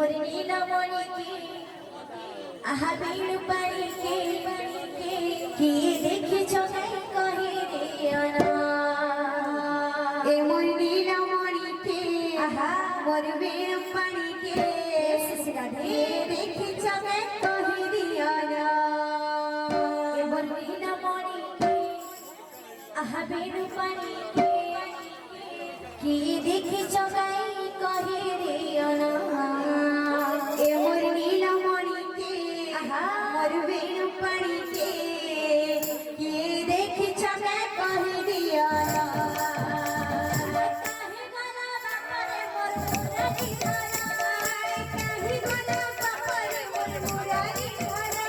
মোর নীলমণি কে আহা বিন পাই কে কি দেখেছ গাই কহে রে আনা এ মোর নীলমণি কে আহা মোর বিন পাই কে রাধে দেখেছ গাই কহে রে আনা এ মোর নীলমণি কে আহা বিন পাই কে কি দেখেছ গাই কহে রে আনা এ মোর নীলমণি কে আহা মোর বিন পাই কে কি দেখেছ গাই কহে রে আনা কাহে গলা বাপারে মোর মুরারি ধরা কাহি গোনা বাপারে মোর মুরারি ধরা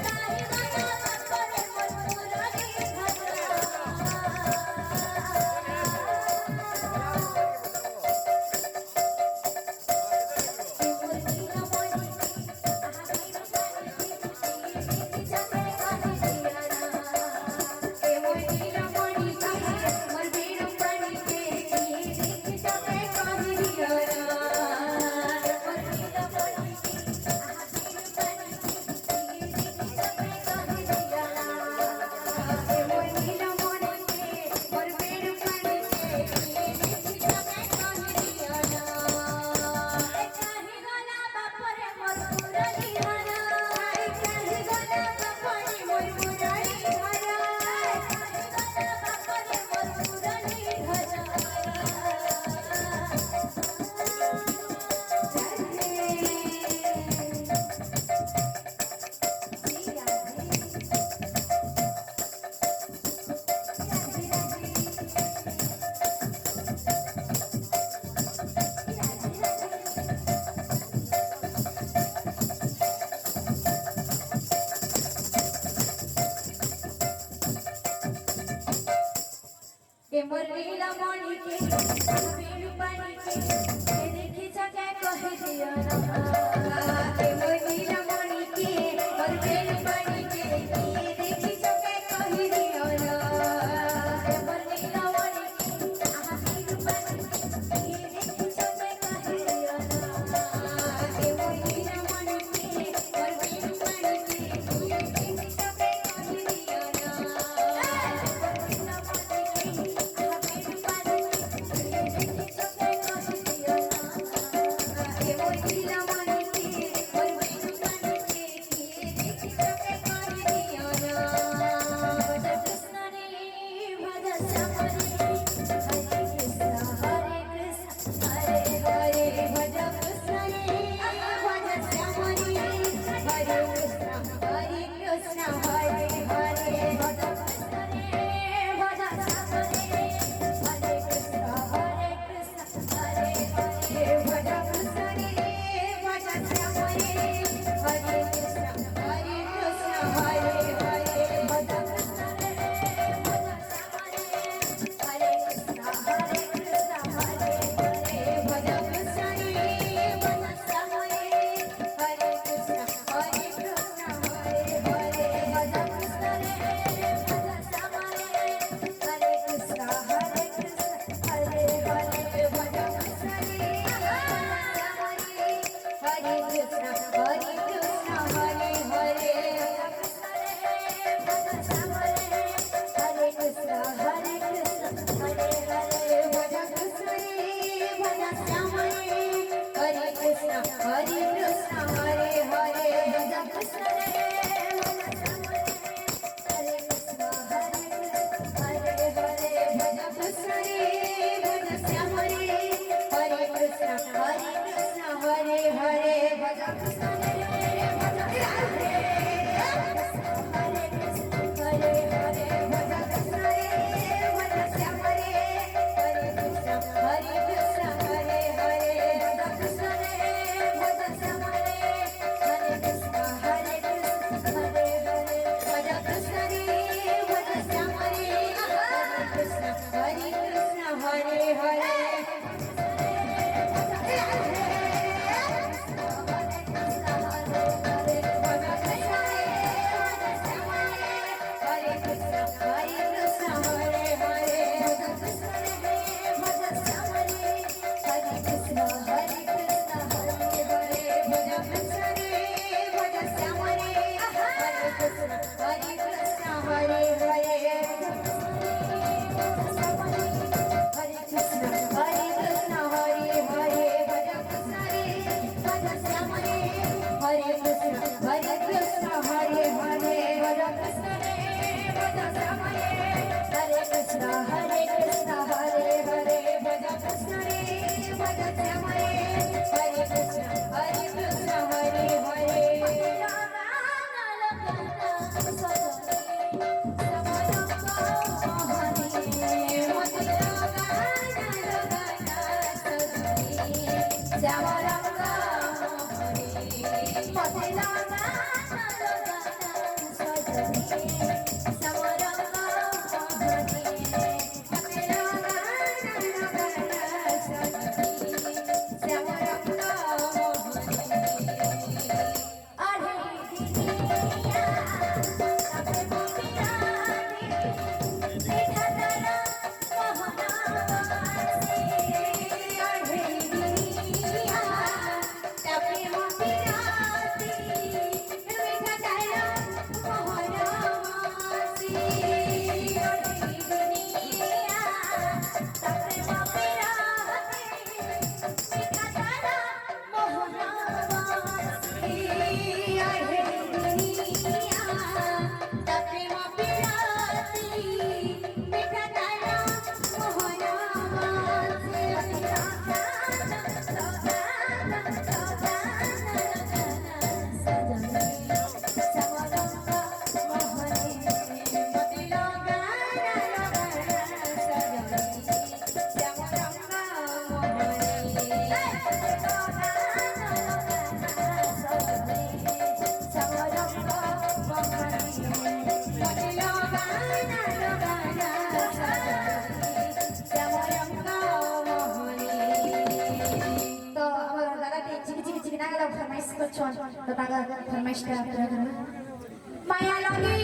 কাহে গলা বাপারে মোর মুরারি ধরা এ মোর নীলমণি কে মোর বিন পাই কে কি দেখেছ গাই কহে রে আনা এ মোর নীলমণি কে মোর বিন পাই কে কি দেখেছ গাই কহে রে আনা কাহি গোনা বাপারে মোর মুরারি ধরা এ মোর নীলমণি কে বিন পানি কে দেখি যাকে কহে দিও না এ মোর নীলমণি কে মোর বিন পাই কে কি দেখেছ গাই কহে রে আনা এ মোর নীলমণি কে আহা বিন পানি কে দেখি যাকে কহে দিও না এ মোর নীলমণি কে মোর বিন পাই কে কি দেখেছ গাই কহে রে আনা এ মোর নীলমণি কে মোর বিন পাই কে কি দেখেছ গাই কহে রে আনা কৃষ্ণ রে ভজ শ্যাম রে হরে কৃষ্ণ হরে হরে ভজ কৃষ্ণ রে ভজ শ্যাম রে হরে কৃষ্ণ হরে কৃষ্ণ হরে হরে ভজ কৃষ্ণ রে ভজ শ্যাম রে হরে কৃষ্ণ হরে হরে ভজ কৃষ্ণ রে ভজ শ্যাম রে হরে কৃষ্ণ হরে হরে ভজ কৃষ্ণ রে ভজ শ্যাম রে হরে কৃষ্ণ হরে হরে ভজ কৃষ্ণ রে ভজ শ্যাম রে হরে কৃষ্ণ হরে হরে ভজ কৃষ্ণ রে ভজ শ্যাম রে হরে কৃষ্ণ হরে হরে ভজ কৃষ্ণ রে শ্যাম রে হরে কৃষ্ণ হরে হরে ভজ শ্যাম রে হরে কৃষ্ণ হরে হরে ভজ কৃষ্ণ রে ভজ শ্যাম রে হরে কৃষ্ণ হরে হরে ভজ কৃষ্ণ রে ভজ শ্যাম রে হরে কৃষ্ণ হরে হরে ভজ কৃষ্ণ রে ভজ শ্যাম রে হরে কৃষ্ণ হরে হরে ভজ কৃষ্ণ রে ভজ রাধে হরে কৃষ্ণ হরে হরে ভজ কৃষ্ণ রে ভজ শ্যাম রে হরে কৃষ্ণ হরে হরে ভজ কৃষ্ণ রে ভজ শ্যাম রে হরে কৃষ্ণ হরে হরে ভজ কৃষ্ণ রে ভজ শ্যাম রে হরে Krishna Hare Hare Hare Krishna, Hare Krishna, Hare Krishna, Hare फरमाइश करछन तो ताका फरमाइश का पूरा करबा माया लगी